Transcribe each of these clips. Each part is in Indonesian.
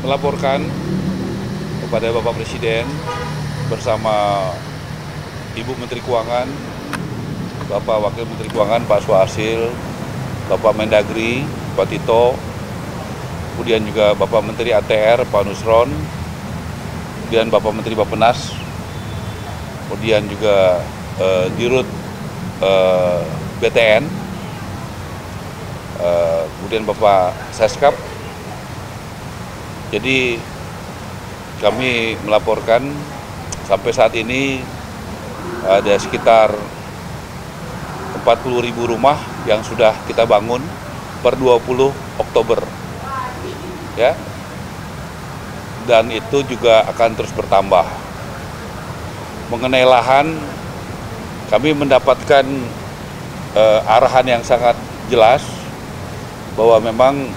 melaporkan kepada Bapak Presiden bersama Ibu Menteri Keuangan, Bapak Wakil Menteri Keuangan Pak Suhasil, Bapak Mendagri Pak Tito, kemudian juga Bapak Menteri ATR Pak Nusron, kemudian Bapak Menteri Bappenas, kemudian juga Dirut BTN, kemudian Bapak Seskap. Jadi kami melaporkan sampai saat ini ada sekitar 40.000 rumah yang sudah kita bangun per 20 Oktober. Ya. Dan itu juga akan terus bertambah. Mengenai lahan, kami mendapatkan arahan yang sangat jelas bahwa memang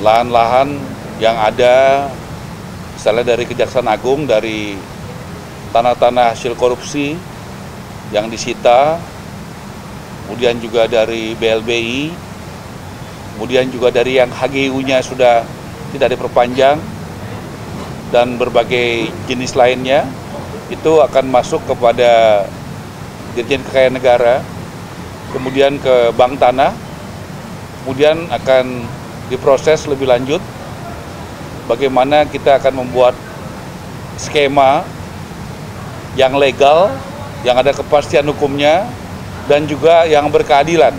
lahan-lahan yang ada misalnya dari Kejaksaan Agung, dari tanah-tanah hasil korupsi yang disita, kemudian juga dari BLBI, kemudian juga dari yang HGU-nya sudah tidak diperpanjang, dan berbagai jenis lainnya, itu akan masuk kepada Dirjen Kekayaan Negara, kemudian ke Bank Tanah, kemudian akan diproses lebih lanjut bagaimana kita akan membuat skema yang legal, yang ada kepastian hukumnya, dan juga yang berkeadilan.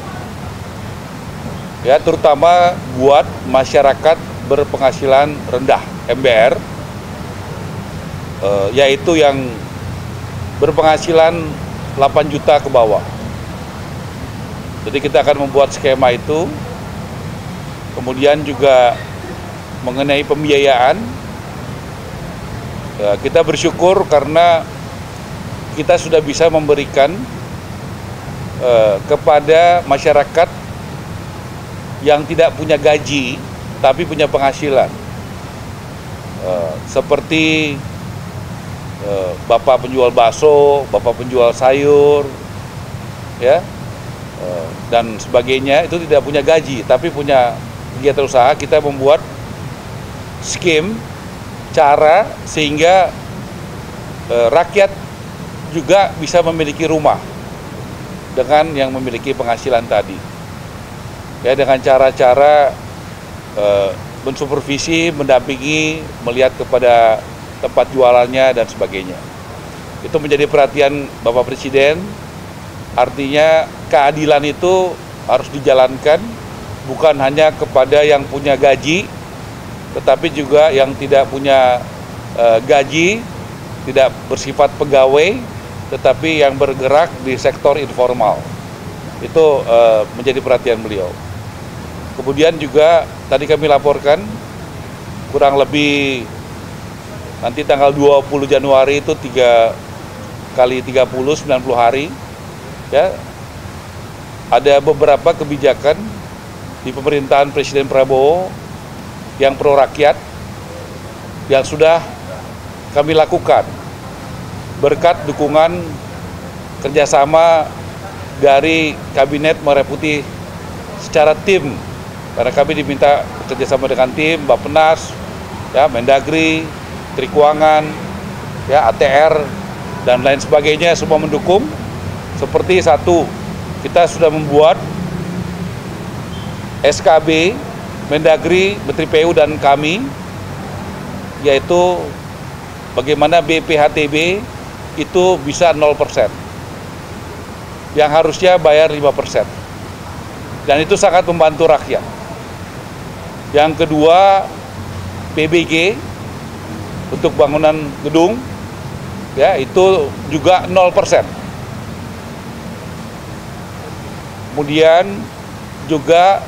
Ya, terutama buat masyarakat berpenghasilan rendah, MBR, yaitu yang berpenghasilan 8 juta ke bawah. Jadi kita akan membuat skema itu. Kemudian juga mengenai pembiayaan, kita bersyukur karena kita sudah bisa memberikan kepada masyarakat yang tidak punya gaji tapi punya penghasilan, seperti bapak penjual bakso, bapak penjual sayur, ya, dan sebagainya, itu tidak punya gaji tapi punya kegiatan usaha. Kita membuat skim cara sehingga rakyat juga bisa memiliki rumah dengan yang memiliki penghasilan tadi, ya, dengan cara-cara mensupervisi, mendampingi, melihat kepada tempat jualannya dan sebagainya. Itu menjadi perhatian Bapak Presiden. Artinya keadilan itu harus dijalankan bukan hanya kepada yang punya gaji, tetapi juga yang tidak punya gaji, tidak bersifat pegawai, tetapi yang bergerak di sektor informal. Itu menjadi perhatian beliau. Kemudian juga tadi kami laporkan kurang lebih nanti tanggal 20 Januari itu 3 kali 30, 90 hari, ya, ada beberapa kebijakan di pemerintahan Presiden Prabowo yang pro rakyat yang sudah kami lakukan berkat dukungan kerjasama dari Kabinet Merah Putih secara tim, karena kami diminta kerjasama dengan tim Bappenas, ya, Mendagri, Menteri Keuangan, ya, ATR dan lain sebagainya, semua mendukung. Seperti satu, kita sudah membuat SKB, Mendagri, Menteri PU dan kami, yaitu bagaimana BPHTB itu bisa 0%, yang harusnya bayar 5%, dan itu sangat membantu rakyat. Yang kedua, PBG untuk bangunan gedung, ya, itu juga 0%. Kemudian juga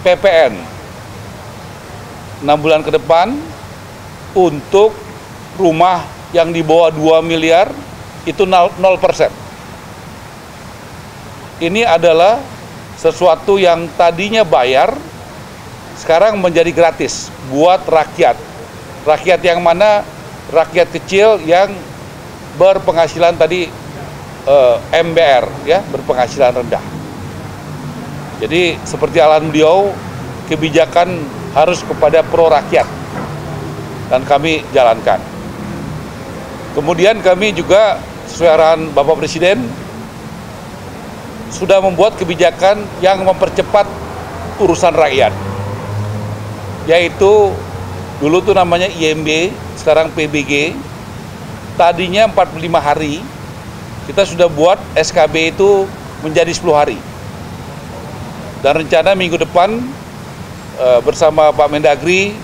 PPN 6 bulan ke depan untuk rumah yang di bawah 2 miliar itu 0%. Ini adalah sesuatu yang tadinya bayar, sekarang menjadi gratis buat rakyat. Rakyat yang mana? Rakyat kecil yang berpenghasilan tadi MBR, ya, berpenghasilan rendah. Jadi seperti arahan beliau, kebijakan harus kepada pro rakyat. dan kami jalankan. Kemudian kami juga sesuai arahan Bapak Presiden sudah membuat kebijakan yang mempercepat urusan rakyat, yaitu dulu tuh namanya IMB, sekarang PBG. Tadinya 45 hari, kita sudah buat SKB itu menjadi 10 hari. Dan rencana minggu depan bersama Pak Mendagri,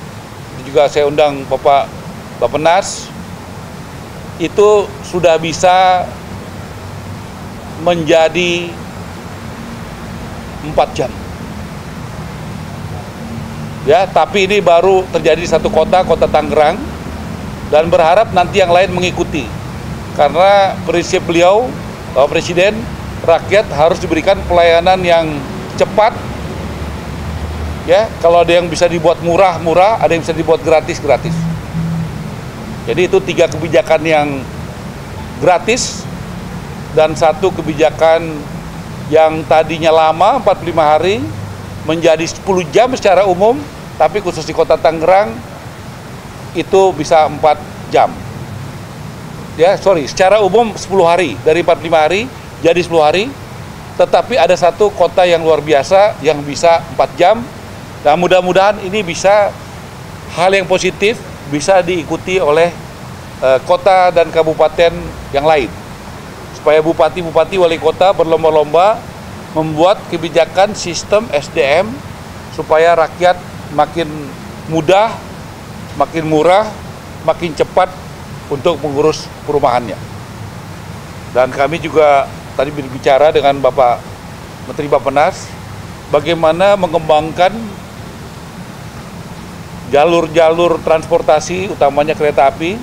juga saya undang Bapak Bappenas, itu sudah bisa menjadi 4 jam. Ya, tapi ini baru terjadi di satu kota Tangerang, dan berharap nanti yang lain mengikuti. Karena prinsip beliau, Bapak Presiden, rakyat harus diberikan pelayanan yang cepat. Ya, kalau ada yang bisa dibuat murah, ada yang bisa dibuat gratis. Jadi itu 3 kebijakan yang gratis dan 1 kebijakan yang tadinya lama 45 hari menjadi 10 jam secara umum, tapi khusus di Kota Tangerang itu bisa 4 jam. Ya, secara umum 10 hari, dari 45 hari jadi 10 hari, tetapi ada 1 kota yang luar biasa yang bisa 4 jam. Nah, mudah-mudahan ini bisa hal yang positif, bisa diikuti oleh kota dan kabupaten yang lain. Supaya bupati-bupati, wali kota berlomba-lomba membuat kebijakan sistem SDM supaya rakyat makin mudah, makin murah, makin cepat untuk mengurus perumahannya. Dan kami juga tadi berbicara dengan Bapak Menteri Bappenas bagaimana mengembangkan jalur-jalur transportasi, utamanya kereta api,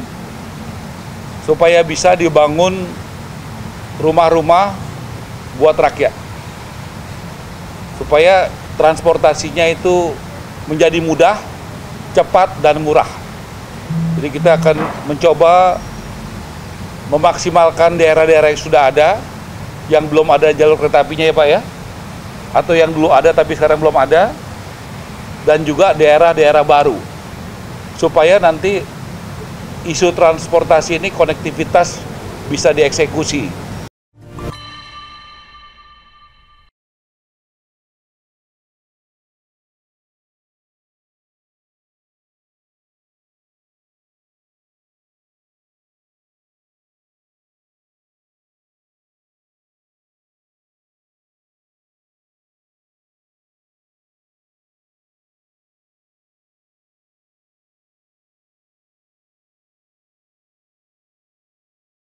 supaya bisa dibangun rumah-rumah buat rakyat. Supaya transportasinya itu menjadi mudah, cepat, dan murah. Jadi kita akan mencoba memaksimalkan daerah-daerah yang sudah ada, yang belum ada jalur kereta apinya ya Pak ya, atau yang dulu ada tapi sekarang belum ada, dan juga daerah-daerah baru, supaya nanti isu transportasi ini konektivitas bisa dieksekusi.